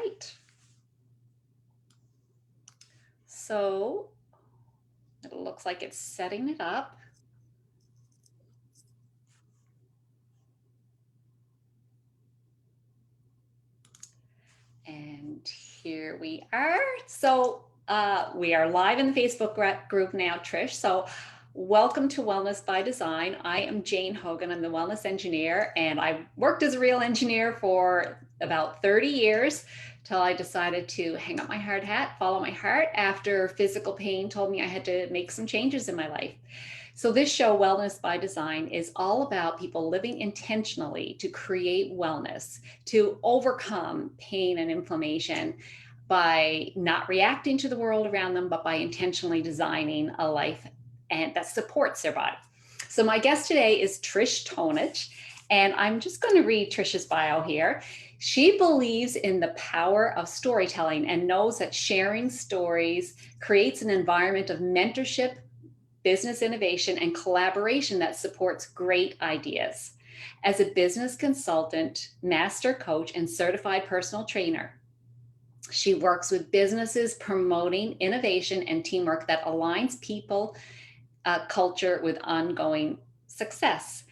right. So it looks like it's setting it up. And here we are. So we are live in the Facebook group now, Trish. So welcome to Wellness by Design. I am Jane Hogan. I'm the wellness engineer, and I worked as a real engineer for about 30 years till I decided to hang up my hard hat, follow my heart after physical pain told me I had to make some changes in my life. So this show, Wellness by Design, is all about people living intentionally to create wellness, to overcome pain and inflammation by not reacting to the world around them, but by intentionally designing a life and that supports their body. So my guest today is Trish Tonaj, and I'm just going to read Trish's bio here. She believes in the power of storytelling and knows that sharing stories creates an environment of mentorship, business innovation, and collaboration that supports great ideas. As a business consultant, master coach, and certified personal trainer, she works with businesses promoting innovation and teamwork that aligns people, culture with ongoing success.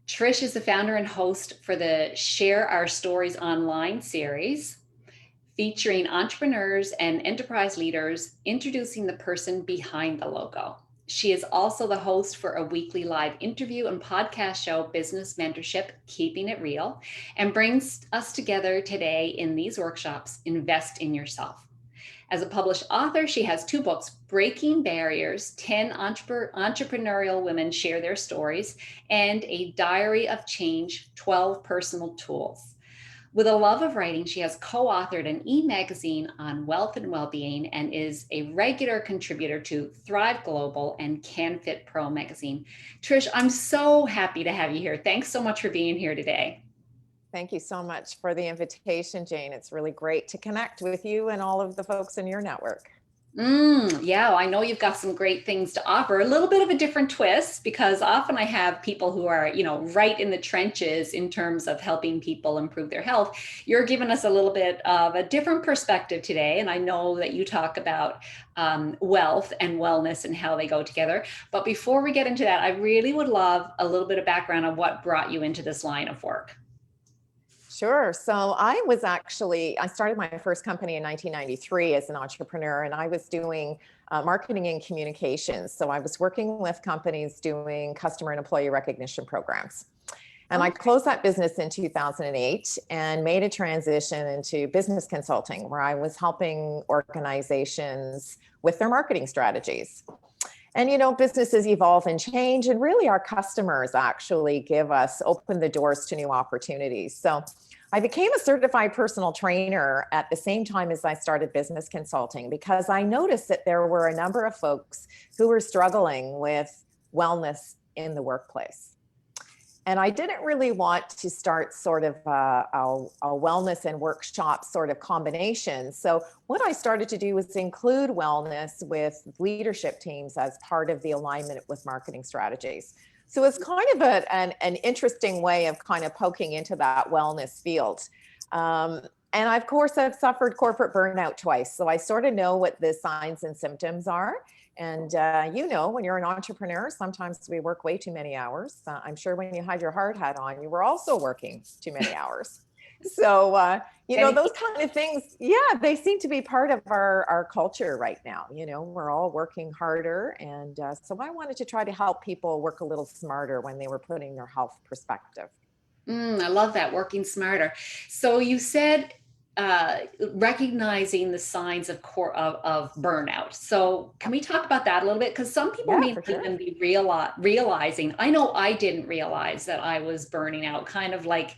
Trish is the founder and host for the Share Our Stories Online series, featuring entrepreneurs and enterprise leaders introducing the person behind the logo. She is also the host for a weekly live interview and podcast show, Business Mentorship, Keepin It Real, and brings us together today in these workshops, Invest in Yourself. As a published author, she has 2 books, Breaking Barriers, 10 Entrepreneurial Women Share Their Stories, and a Diary of Change, 12 Personal Tools. With a love of writing, she has co-authored an e-magazine on wealth and well-being and is a regular contributor to Thrive Global and CanFit Pro magazine. Trish, I'm so happy to have you here. Thanks so much for being here today. Thank you so much for the invitation, Jane. It's really great to connect with you and all of the folks in your network. Yeah, I know you've got some great things to offer. A little bit of a different twist, because often I have people who are, right in the trenches in terms of helping people improve their health. You're giving us a little bit of a different perspective today. And I know that you talk about wealth and wellness and how they go together. But before we get into that, I really would love a little bit of background on what brought you into this line of work. Sure. So I started my first company in 1993 as an entrepreneur, and I was doing marketing and communications. So I was working with companies doing customer and employee recognition programs. And I closed that business in 2008 and made a transition into business consulting, where I was helping organizations with their marketing strategies. And, businesses evolve and change, and really our customers actually open the doors to new opportunities. So I became a certified personal trainer at the same time as I started business consulting, because I noticed that there were a number of folks who were struggling with wellness in the workplace. And I didn't really want to start sort of a wellness and workshop sort of combination. So what I started to do was include wellness with leadership teams as part of the alignment with marketing strategies. So it's kind of an interesting way of kind of poking into that wellness field. And of course, I've suffered corporate burnout twice. So I sort of know what the signs and symptoms are. And when you're an entrepreneur, sometimes we work way too many hours. I'm sure when you had your hard hat on, you were also working too many hours. So, those kind of things, they seem to be part of our culture right now. We're all working harder. And so I wanted to try to help people work a little smarter when they were putting their health perspective. I love that, working smarter. So you said recognizing the signs of burnout. So can we talk about that a little bit? Because some people may not even be realizing. I know I didn't realize that I was burning out, kind of like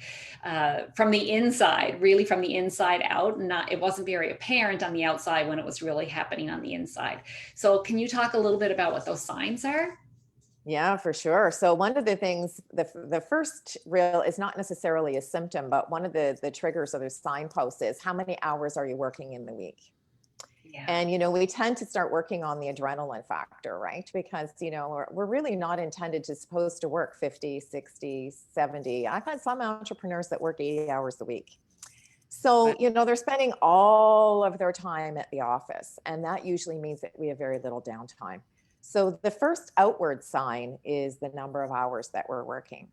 from the inside, really from the inside out. It wasn't very apparent on the outside when it was really happening on the inside. So can you talk a little bit about what those signs are? Yeah, for sure. So one of the things, the first real is not necessarily a symptom, but one of the triggers or the signposts is how many hours are you working in the week? Yeah. And, we tend to start working on the adrenaline factor, right? Because, we're really not supposed to work 50, 60, 70. I've had some entrepreneurs that work 80 hours a week. So, they're spending all of their time at the office, and that usually means that we have very little downtime. So the first outward sign is the number of hours that we're working.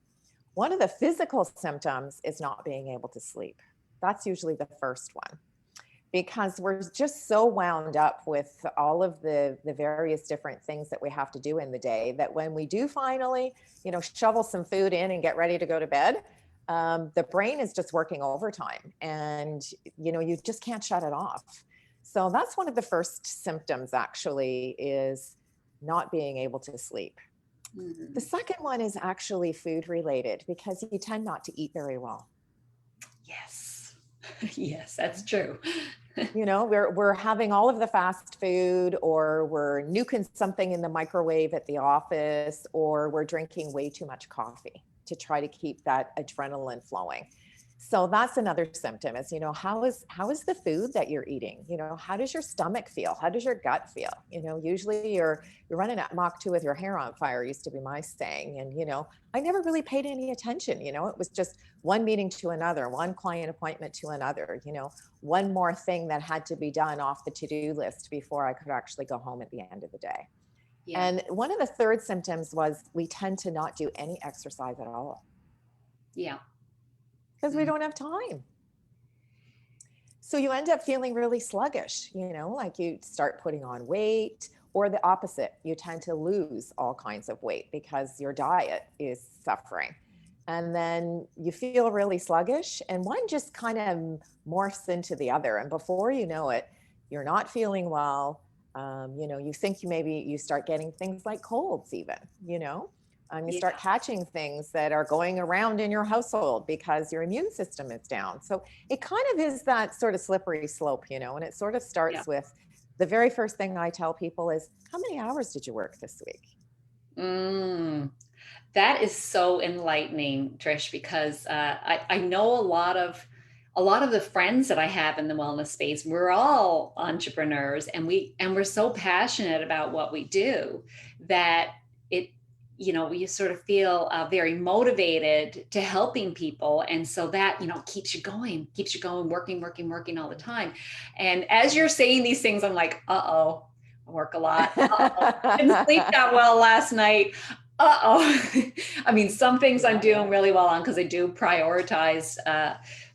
One of the physical symptoms is not being able to sleep. That's usually the first one, because we're just so wound up with all of the various different things that we have to do in the day that when we do finally, shovel some food in and get ready to go to bed, the brain is just working overtime, and you just can't shut it off. So that's one of the first symptoms, actually, is not being able to sleep. Mm-hmm. The second one is actually food related, because you tend not to eat very well. Yes. Yes, that's true. We're having all of the fast food, or we're nuking something in the microwave at the office, or we're drinking way too much coffee to try to keep that adrenaline flowing. So that's another symptom is, how is the food that you're eating? How does your stomach feel? How does your gut feel? Usually you're running at Mach 2 with your hair on fire, used to be my saying. And, I never really paid any attention. It was just one meeting to another, one client appointment to another, one more thing that had to be done off the to-do list before I could actually go home at the end of the day. Yeah. And one of the third symptoms was we tend to not do any exercise at all. Yeah. Because we don't have time. So you end up feeling really sluggish, like you start putting on weight, or the opposite, you tend to lose all kinds of weight because your diet is suffering. And then you feel really sluggish, and one just kind of morphs into the other. And before you know it, you're not feeling well. You think you start getting things like colds even, you start catching things that are going around in your household because your immune system is down. So it kind of is that sort of slippery slope, and it sort of starts with the very first thing I tell people is, how many hours did you work this week? That is so enlightening, Trish, because I know a lot of the friends that I have in the wellness space. We're all entrepreneurs, and we're so passionate about what we do that we sort of feel very motivated to helping people. And so that, keeps you going, working all the time. And as you're saying these things, I'm like, I work a lot. Didn't sleep that well last night. I mean, some things I'm doing really well on because I do prioritize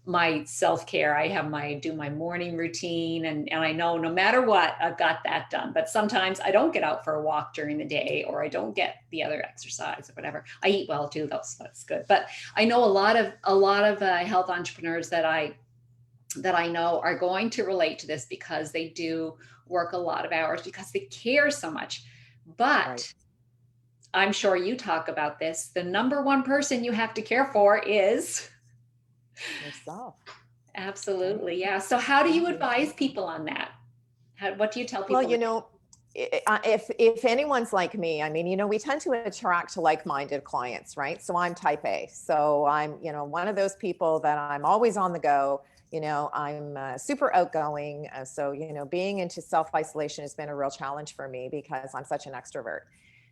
my self-care. I do my morning routine, and I know no matter what, I've got that done. But sometimes I don't get out for a walk during the day, or I don't get the other exercise or whatever. I eat well too, though, so that's good. But I know a lot of health entrepreneurs that I know are going to relate to this because they do work a lot of hours because they care so much. But right. I'm sure you talk about this. The number one person you have to care for is yourself. Absolutely. Yeah. So how do you advise people on that? What do you tell people? Well, if anyone's like me, I mean, we tend to attract like-minded clients, right? So I'm type A. So I'm, one of those people that I'm always on the go. I'm super outgoing. So, being into self-isolation has been a real challenge for me because I'm such an extrovert.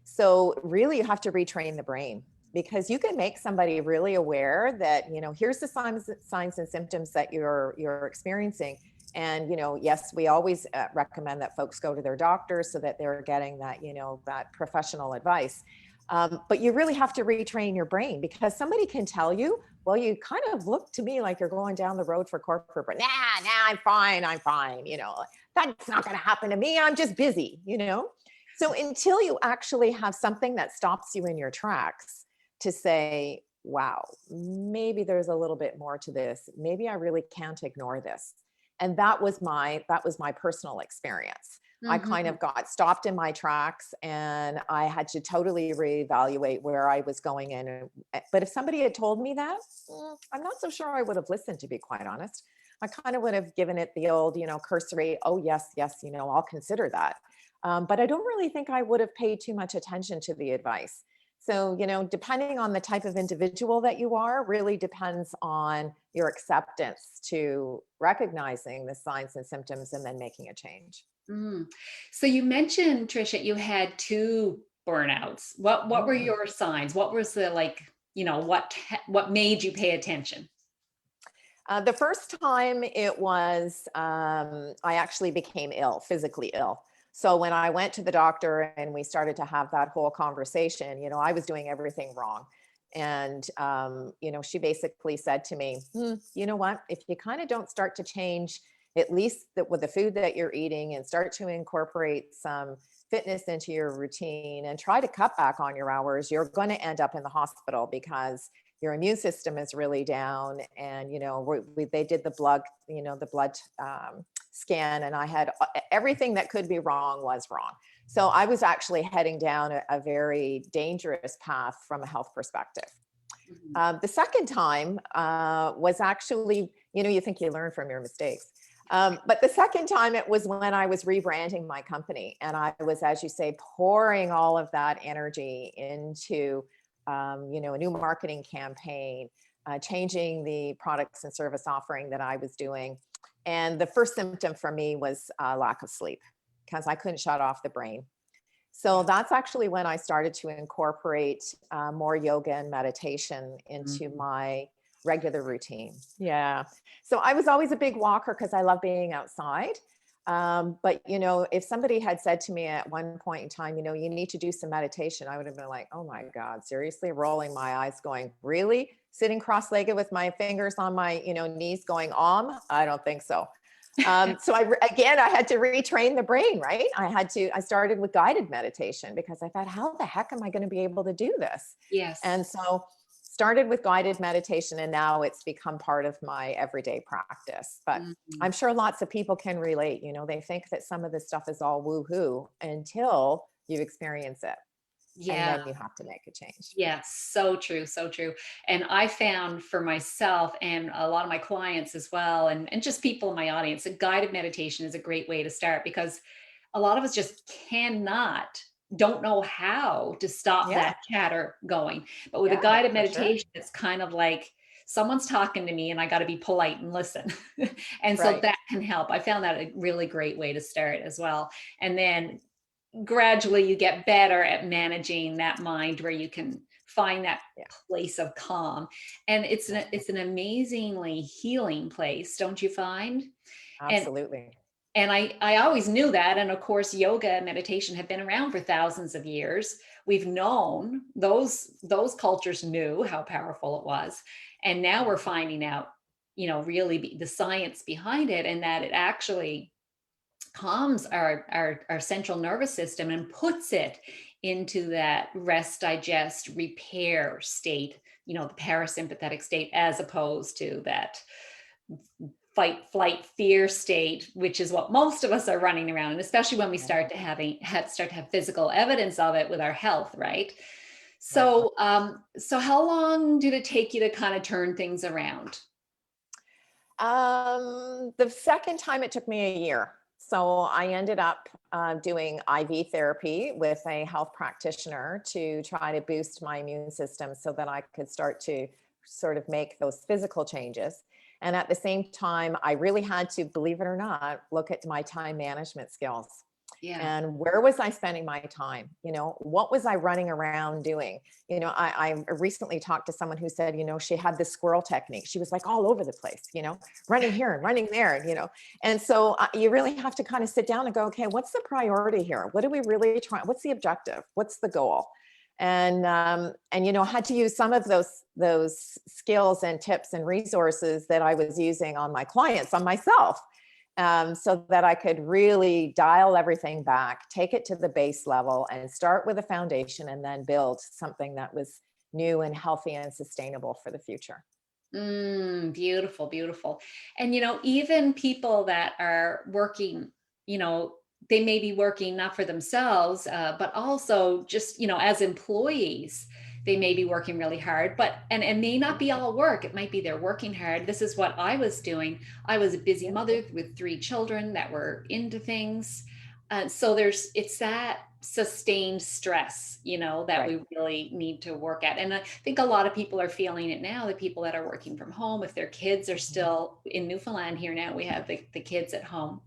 So really you have to retrain the brain, because you can make somebody really aware that, here's the signs and symptoms that you're experiencing. And, yes, we always recommend that folks go to their doctors so that they're getting that, that professional advice. But you really have to retrain your brain, because somebody can tell you, well, you kind of look to me like you're going down the road for corporate, but I'm fine. That's not going to happen to me. I'm just busy, So until you actually have something that stops you in your tracks to say, wow, maybe there's a little bit more to this. Maybe I really can't ignore this. And that was my personal experience. Mm-hmm. I kind of got stopped in my tracks, and I had to totally reevaluate where I was going in. But if somebody had told me that, I'm not so sure I would have listened, to be quite honest. I kind of would have given it the old, cursory, oh, yes, I'll consider that. But I don't really think I would have paid too much attention to the advice. So, depending on the type of individual that you are, really depends on your acceptance to recognizing the signs and symptoms and then making a change. So you mentioned, Tricia, you had 2 burnouts. What were your signs? What was the what made you pay attention? The first time it was, I actually became ill, physically ill. So when I went to the doctor and we started to have that whole conversation, I was doing everything wrong. And, she basically said to me, you know what, if you kind of don't start to change, at least with the food that you're eating, and start to incorporate some fitness into your routine and try to cut back on your hours, you're going to end up in the hospital because your immune system is really down. And they did the blood, scan, and I had everything that could be wrong was wrong. So I was actually heading down a very dangerous path from a health perspective. The second time was actually, you think you learn from your mistakes. But the second time, it was when I was rebranding my company, and I was, as you say, pouring all of that energy into a new marketing campaign, changing the products and service offering that I was doing. And the first symptom for me was lack of sleep, because I couldn't shut off the brain. So that's actually when I started to incorporate more yoga and meditation into my regular routine. Yeah. So I was always a big walker because I love being outside. But, if somebody had said to me at one point in time, you need to do some meditation, I would have been like, oh my God, seriously, rolling my eyes going, really? Sitting cross-legged with my fingers on my, knees going, I don't think so. So I had to retrain the brain, right? I started with guided meditation because I thought, how the heck am I going to be able to do this? Yes. And so started with guided meditation, and now it's become part of my everyday practice. But I'm sure lots of people can relate. They think that some of this stuff is all woo-hoo until you experience it. Yeah. And then you have to make a change. Yes, so true, so true. And I found for myself and a lot of my clients as well, and just people in my audience, a guided meditation is a great way to start, because a lot of us just don't know how to stop Yeah. that chatter going. But with a Yeah, guided for sure. meditation, it's kind of like someone's talking to me and I got to be polite and listen. And so Right. that can help. I found that a really great way to start as well. And then gradually you get better at managing that mind where you can find that Yeah. place of calm. And it's an amazingly healing place, don't you find? And Absolutely. I always knew that. And of course, yoga and meditation have been around for thousands of years. We've known those cultures knew how powerful it was. And now we're finding out, really the science behind it, and that it actually calms our central nervous system and puts it into that rest, digest, repair state, the parasympathetic state, as opposed to that fight, flight, fear state, which is what most of us are running around. And especially when we start to have physical evidence of it with our health, right? Right. So how long did it take you to kind of turn things around? The second time it took me a year. So I ended up doing IV therapy with a health practitioner to try to boost my immune system so that I could start to sort of make those physical changes. And at the same time, I really had to, believe it or not, look at my time management skills. Yeah. And where was I spending my time? What was I running around doing? I recently talked to someone who said, she had this squirrel technique. She was like all over the place, running here and running there, and so you really have to kind of sit down and go, okay, what's the priority here? What are we really trying? What's the objective? What's the goal? And had to use some of those skills and tips and resources that I was using on my clients, on myself, so that I could really dial everything back, take it to the base level, and start with a foundation, and then build something that was new and healthy and sustainable for the future. Beautiful, beautiful. And even people that are working, you know, they may be working not for themselves, but also just, as employees, they may be working really hard, but and may not be all work. It might be they're working hard. This is what I was doing. I was a busy Yeah. mother with 3 children that were into things. So it's that sustained stress, that Right. we really need to work at. And I think a lot of people are feeling it now, the people that are working from home, if their kids are Mhm. still in Newfoundland here now, we have the kids at home.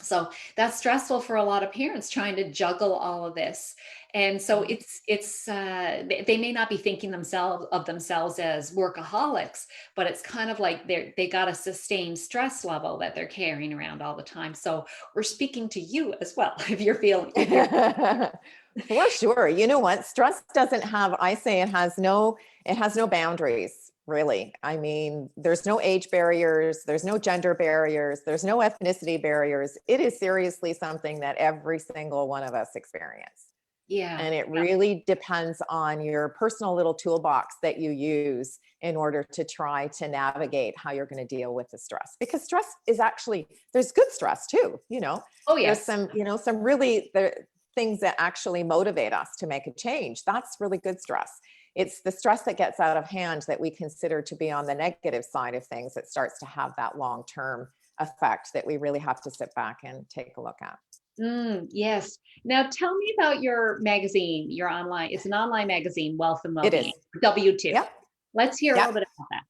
So that's stressful for a lot of parents trying to juggle all of this. And so Mhm. they may not be thinking themselves as workaholics, but it's kind of like they got a sustained stress level that they're carrying around all the time. So we're speaking to you as well if you're For sure. You know what? Stress doesn't have, I say it has no boundaries, really. I mean, there's no age barriers, there's no gender barriers, there's no ethnicity barriers. It is seriously something that every single one of us experience. yeah. And it really depends on your personal little toolbox that you use in order to try to navigate how you're going to deal with the stress. Because stress is actually, there's good stress too, you know. Oh There's yes. some, some really things that actually motivate us to make a change. That's really good stress. It's the stress that gets out of hand that we consider to be on the negative side of things that starts to have that long-term effect that we really have to sit back and take a look at. Yes. Now tell me about your magazine, your online. It's an online magazine, Wealth and It is. Wellbeing, W2. Yep. Let's hear a Yep. little bit about that.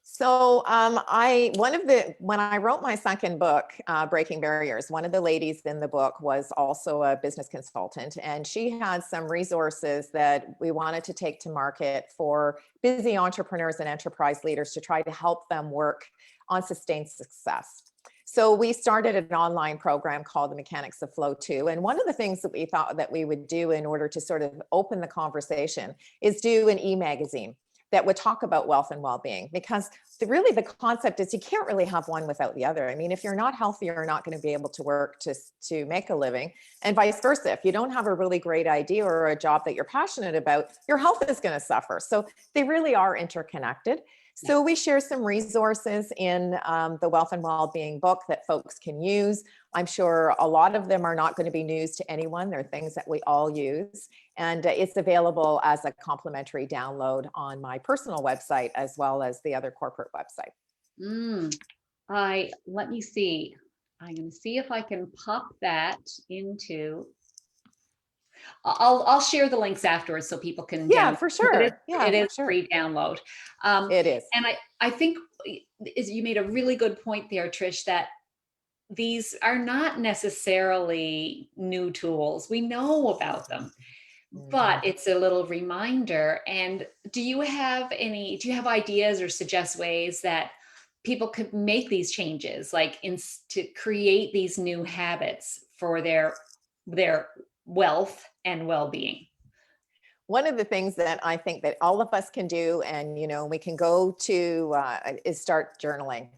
So I one of the when I wrote my second book, Breaking Barriers, one of the ladies in the book was also a business consultant, and she had some resources that we wanted to take to market for busy entrepreneurs and enterprise leaders to try to help them work on sustained success. So we started an online program called the Mechanics of Flow 2. And one of the things that we thought that we would do in order to sort of open the conversation is do an e-magazine that would talk about wealth and well-being, because really the concept is you can't really have one without the other. I mean, if you're not healthy, you're not going to be able to work to make a living, and vice versa. If you don't have a really great idea or a job that you're passionate about, your health is going to suffer. So they really are interconnected. Yeah. So we share some resources in the Wealth and Wellbeing book that folks can use. I'm sure a lot of them are not going to be news to anyone. They're things that we all use. And it's available as a complimentary download on my personal website as well as the other corporate website. Mm, let me see. I'm going to see if I can pop that into. I'll share the links afterwards so people can Yeah, download for because sure. Yeah, it is for sure. free download. It is. And I think is you made a really good point there, Trish, that these are not necessarily new tools. We know about them, but Mhm. it's a little reminder. And do you have ideas or suggest ways that people could make these changes, like to create these new habits for their wealth and well-being? One of the things that I think that all of us can do, and we can go to, is start journaling.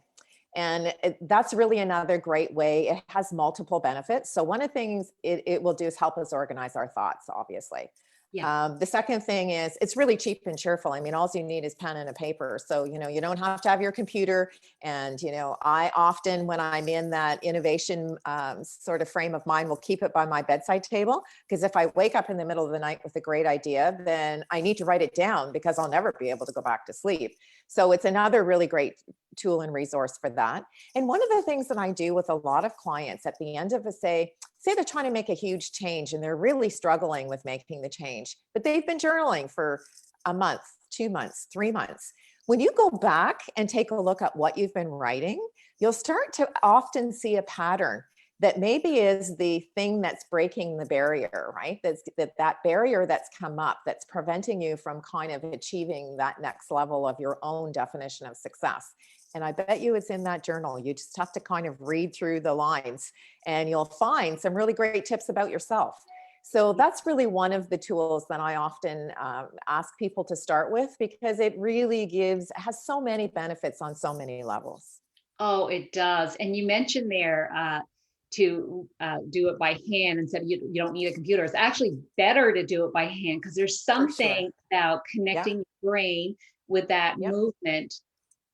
And that's really another great way. It has multiple benefits. So one of the things it will do is help us organize our thoughts, obviously. Yeah. The second thing is it's really cheap and cheerful. I mean, all you need is pen and a paper. So, you don't have to have your computer. And, I often, when I'm in that innovation sort of frame of mind, will keep it by my bedside table. Because if I wake up in the middle of the night with a great idea, then I need to write it down because I'll never be able to go back to sleep. So it's another really great tool and resource for that. And one of the things that I do with a lot of clients at the end of say they're trying to make a huge change and they're really struggling with making the change, but they've been journaling for a month, 2 months, 3 months. When you go back and take a look at what you've been writing, you'll start to often see a pattern that maybe is the thing that's breaking the barrier, right? That barrier that's come up that's preventing you from kind of achieving that next level of your own definition of success. And I bet you it's in that journal. You just have to kind of read through the lines and you'll find some really great tips about yourself. So that's really one of the tools that I often ask people to start with, because it really has so many benefits on so many levels. Oh, it does. And you mentioned there to do it by hand instead of you don't need a computer. It's actually better to do it by hand because there's For sure. something about Yeah. connecting your brain with that Yep. movement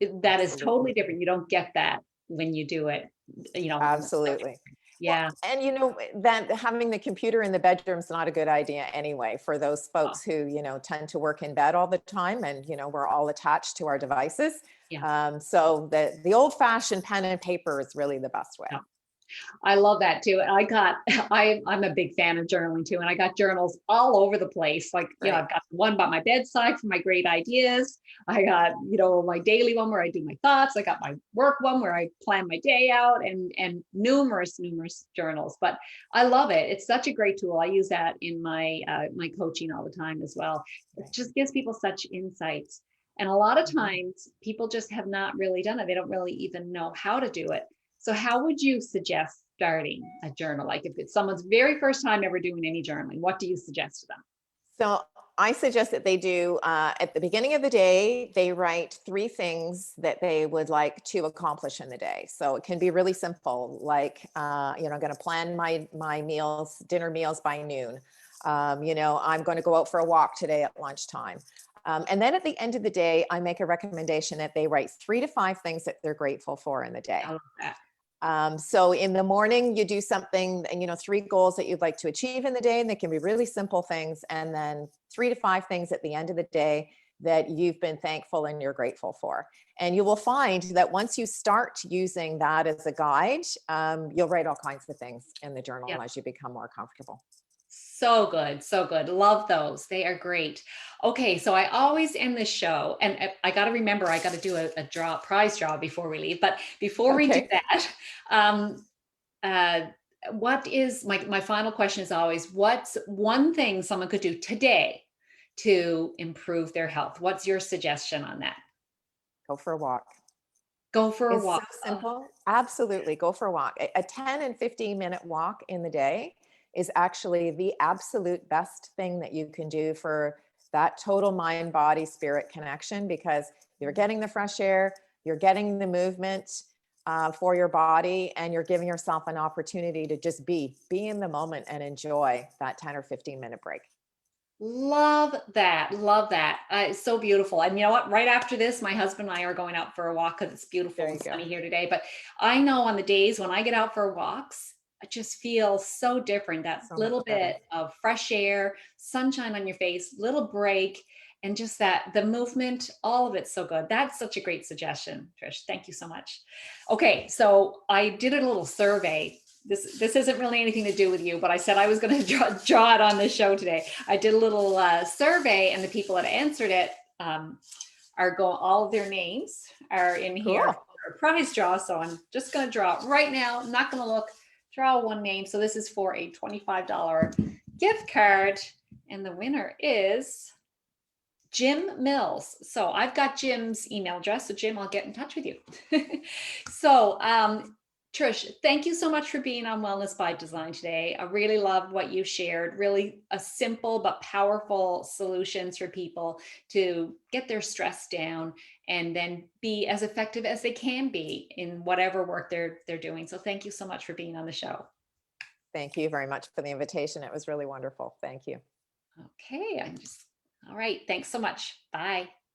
that is totally Absolutely. different. You don't get that when you do it, on the stuff. Absolutely. Well, Yeah. and that having the computer in the bedroom is not a good idea anyway for those Oh, folks who, tend to work in bed all the time and, we're all attached to our devices. yeah. So the old fashioned pen and paper is really the best way. Yeah. I love that too. And I'm a big fan of journaling too. And I got journals all over the place. Like, Right. I've got one by my bedside for my great ideas. I got, my daily one where I do my thoughts. I got my work one where I plan my day out, and numerous journals. But I love it. It's such a great tool. I use that in my coaching all the time as well. It Right. just gives people such insights. And a lot of Mhm. times people just have not really done it. They don't really even know how to do it. So how would you suggest starting a journal? Like if it's someone's very first time ever doing any journaling, what do you suggest to them? So I suggest that they do at the beginning of the day, they write three things that they would like to accomplish in the day. So it can be really simple, like I'm going to plan my meals, dinner meals by noon. I'm going to go out for a walk today at lunchtime. And then at the end of the day, I make a recommendation that they write 3 to 5 things that they're grateful for in the I day. love that. So in the morning, you do something, and 3 goals that you'd like to achieve in the day, and they can be really simple things. And then 3 to 5 things at the end of the day that you've been thankful and you're grateful for. And you will find that once you start using that as a guide, you'll write all kinds of things in the Yeah. journal as you become more comfortable. So good. So good. Love those. They are great. Okay. So I always end the show, and I got to remember, I got to do a prize draw before we leave. But before we do Okay. that, um, uh, what is my final question is always, what's one thing someone could do today to improve their health? What's your suggestion on that? Go for a walk. Go for a It's so walk. Oh, simple. Absolutely. Go for a walk. A 10 and 15-minute walk in the day is actually the absolute best thing that you can do for that total mind, body, spirit connection, because you're getting the fresh air, you're getting the movement for your body, and you're giving yourself an opportunity to just be in the moment and enjoy that 10 or 15-minute break. love that. Love that. It's so beautiful. And you know what? Right after this, my husband and I are going out for a walk because it's beautiful There and you go. sunny here today. But I know on the days when I get out for walks, I just feel so different. That So much little better. bit of fresh air, sunshine on your face, little break, and just that the movement, all of it's so good. That's such a great suggestion, Trish. Thank you so much. Okay, so I did a little survey. This isn't really anything to do with you, but I said I was going to draw it on this show today. I did a little survey, and the people that answered it are going. All of their names are in here Cool. for a prize draw. So I'm just going to draw it right now. I'm not going to look. Draw one name. So this is for a $25 gift card, and the winner is Jim Mills. So I've got Jim's email address. So Jim, I'll get in touch with you. so Trish, thank you so much for being on Wellness by Design today. I really loved what you shared. Really a simple but powerful solutions for people to get their stress down and then be as effective as they can be in whatever work they're doing. So thank you so much for being on the show. Thank you very much for the invitation. It was really wonderful. Thank you. Okay, all right. Thanks so much. Bye.